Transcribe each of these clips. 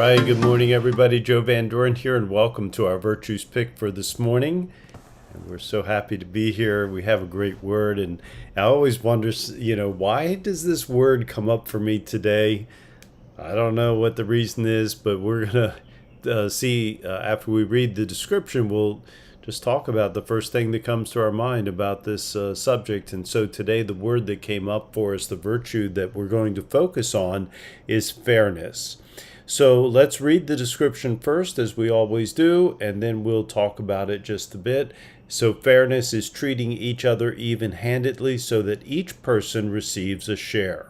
right, good morning, everybody. Joe Van Doren here, and welcome to our Virtues Pick for this morning. And we're so happy to be here. We have a great word, and I always wonder, why does this word come up for me today? I don't know what the reason is, but we're going to see after we read the description. We'll just talk about the first thing that comes to our mind about this subject. And so today, the word that came up for us, the virtue that we're going to focus on, is fairness. So let's read the description first, as we always do, and then we'll talk about it just a bit. So fairness is treating each other even-handedly so that each person receives a share.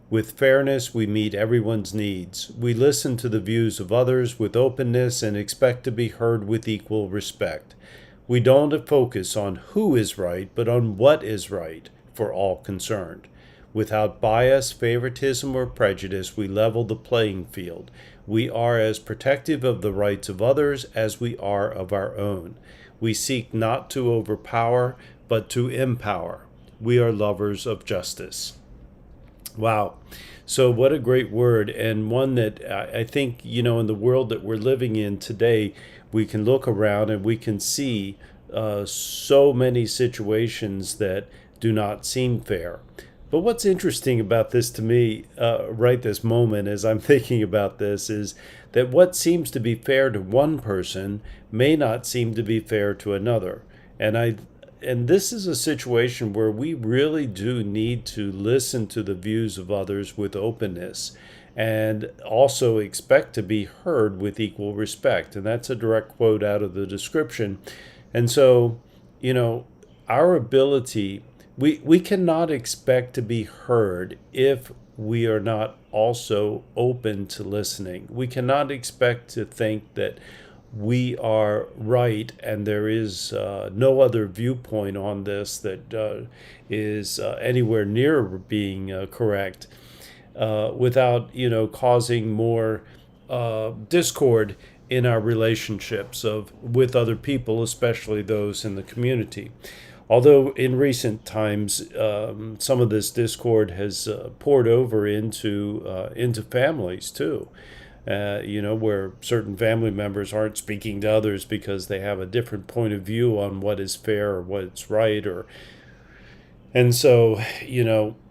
With fairness, we meet everyone's needs. We listen to the views of others with openness and expect to be heard with equal respect. We don't focus on who is right, but on what is right for all concerned. Without bias, favoritism, or prejudice, we level the playing field. We are as protective of the rights of others as we are of our own. We seek not to overpower, but to empower. We are lovers of justice. Wow. So what a great word, and one that I think, in the world that we're living in today, we can look around and we can see so many situations that do not seem fair. But what's interesting about this to me right this moment as I'm thinking about this is that what seems to be fair to one person may not seem to be fair to another. And this is a situation where we really do need to listen to the views of others with openness and also expect to be heard with equal respect. And that's a direct quote out of the description. And so, our ability, we cannot expect to be heard if we are not also open to listening. We cannot expect to think that we are right and there is no other viewpoint on this that is anywhere near being correct without causing more discord in our relationships with other people, especially those in the community. Although in recent times, some of this discord has poured over into families too. Where certain family members aren't speaking to others because they have a different point of view on what is fair or what's right, and so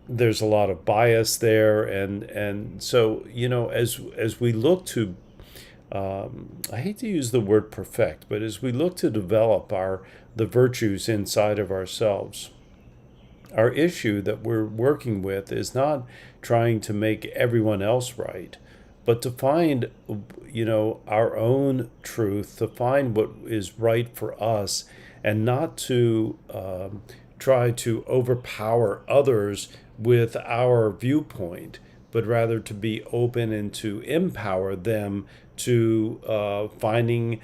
there's a lot of bias there, and so as we look to, I hate to use the word perfect, but as we look to develop the virtues inside of ourselves, our issue that we're working with is not trying to make everyone else right, but to find, our own truth, to find what is right for us, and not to try to overpower others with our viewpoint, but rather to be open and to empower them to finding,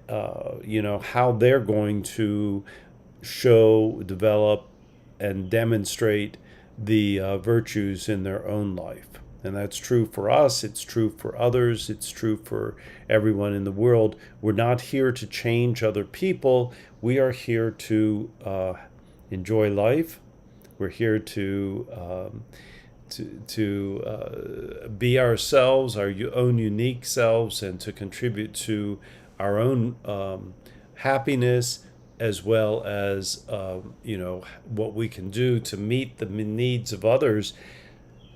how they're going to show, develop, and demonstrate the virtues in their own life. And that's true for us, it's true for others, it's true for everyone in the world. We're not here to change other people. We are here to enjoy life. We're here to be ourselves, our own unique selves, and to contribute to our own happiness, as well as what we can do to meet the needs of others.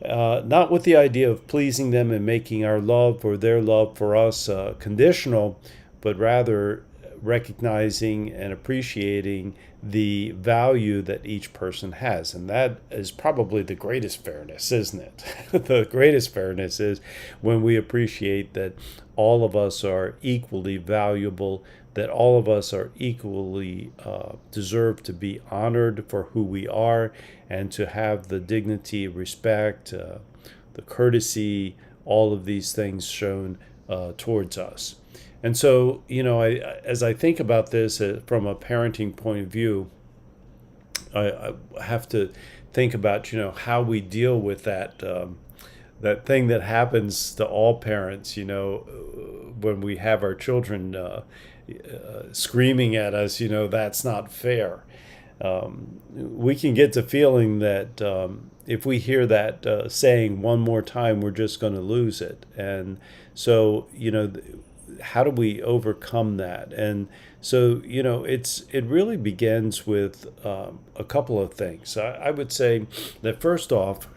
Not with the idea of pleasing them and making our love or their love for us conditional, but rather recognizing and appreciating the value that each person has. And that is probably the greatest fairness, isn't it? The greatest fairness is when we appreciate that all of us are equally valuable, that all of us are equally deserve to be honored for who we are, and to have the dignity, respect, the courtesy, all of these things shown towards us. And so, as I think about this from a parenting point of view, I have to think about, how we deal with that thing that happens to all parents, when we have our children screaming at us, that's not fair. we can get to feeling that if we hear that saying one more time, we're just going to lose it. And so, how do we overcome that? And so, it really begins with a couple of things. I would say that first off,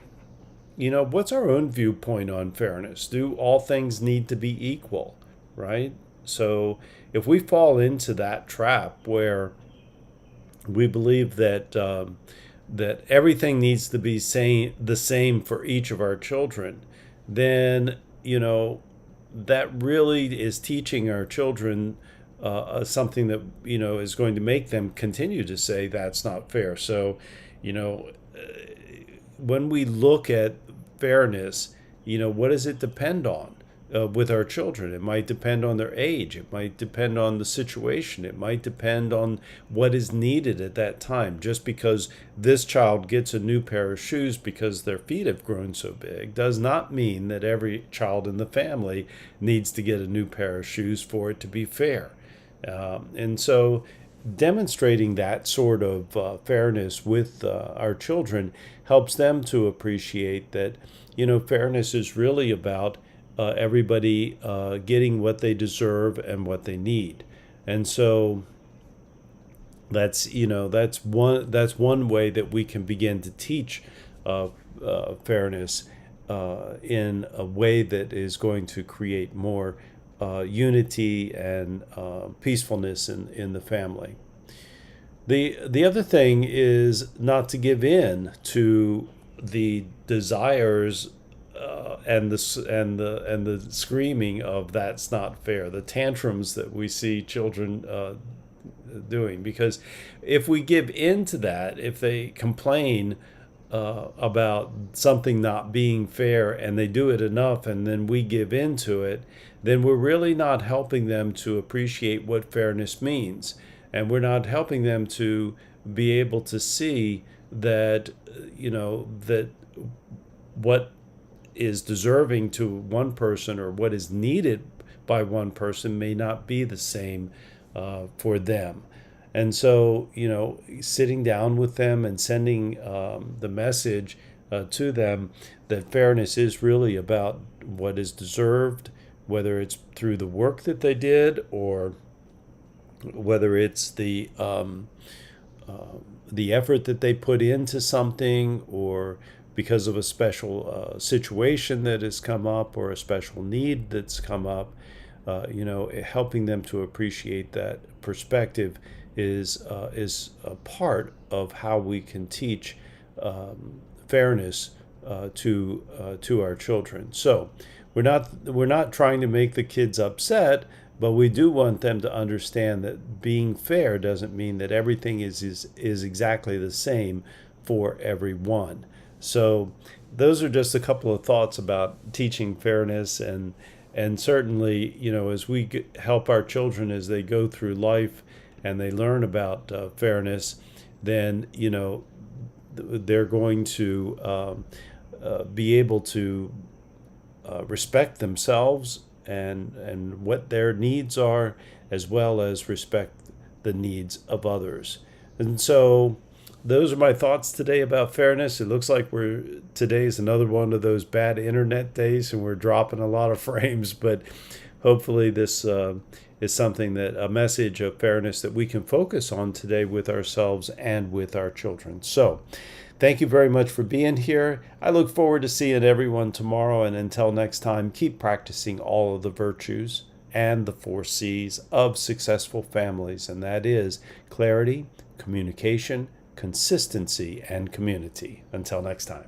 what's our own viewpoint on fairness? Do all things need to be equal, right? So if we fall into that trap where we believe that everything needs to be the same for each of our children, then that really is teaching our children something that is going to make them continue to say that's not fair. So, you know, when we look at fairness, what does it depend on? With our children, it might depend on their age, it might depend on the situation, it might depend on what is needed at that time. Just because this child gets a new pair of shoes because their feet have grown so big does not mean that every child in the family needs to get a new pair of shoes for it to be fair. And so demonstrating that sort of fairness with our children helps them to appreciate that fairness is really about everybody getting what they deserve and what they need. And so that's one way that we can begin to teach fairness in a way that is going to create more unity and peacefulness in the family. The other thing is not to give in to the desires and the screaming of "that's not fair," the tantrums that we see children doing. Because if we give in to that, if they complain about something not being fair and they do it enough, and then we give in to it, then we're really not helping them to appreciate what fairness means, and we're not helping them to be able to see that that what is deserving to one person or what is needed by one person may not be the same for them. And so, sitting down with them and sending the message to them that fairness is really about what is deserved, whether it's through the work that they did or whether it's the effort that they put into something, or because of a special situation that has come up or a special need that's come up. Helping them to appreciate that perspective is a part of how we can teach fairness to our children. So we're not trying to make the kids upset, but we do want them to understand that being fair doesn't mean that everything is exactly the same for everyone. So those are just a couple of thoughts about teaching fairness, and certainly, as we help our children as they go through life and they learn about fairness, then they're going to be able to respect themselves and what their needs are, as well as respect the needs of others. And so those are my thoughts today about fairness. It looks like today's another one of those bad internet days, and we're dropping a lot of frames. But hopefully, this is something a message of fairness that we can focus on today with ourselves and with our children. So, thank you very much for being here. I look forward to seeing everyone tomorrow. And until next time, keep practicing all of the virtues and the 4 C's of successful families, and that is clarity, communication, consistency, and community. Until next time.